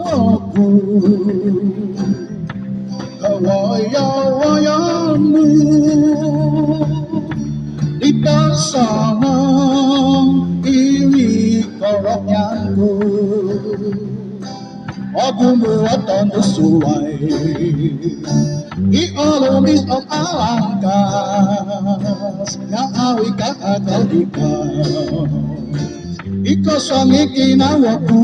aku kewaya-wayamu di sana iri koroknyaku aku buatan sesuai di olomis of alangkas yang awi kakak dikau ikosong ikinawaku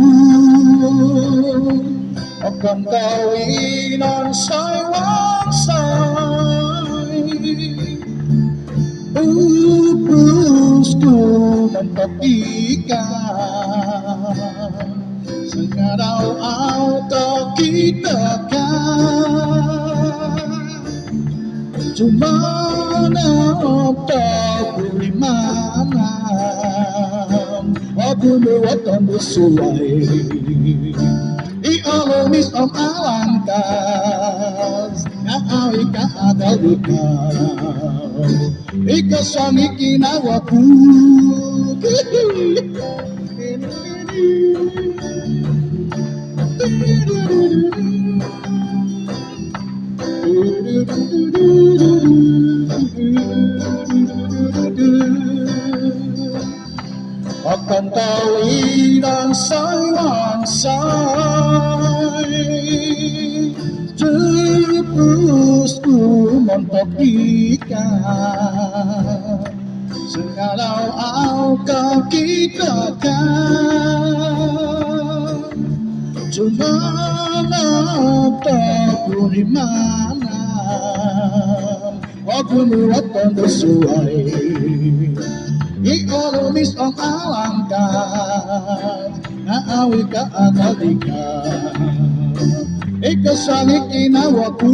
akan kawinan say-wangsay upusku mempatikan sekarang kau kita kan cuma tak boleh mana aku buatan sesuai di olomis om alangkas yang awika ada dikau ikasang ikinawaku akan kawinan say-wangsay jepusku mempatikan sekalau kau kita kan cuma tak boleh mana aku buatan sesuai ikonomis om alangkas naawika akadika ikasang ikinawaku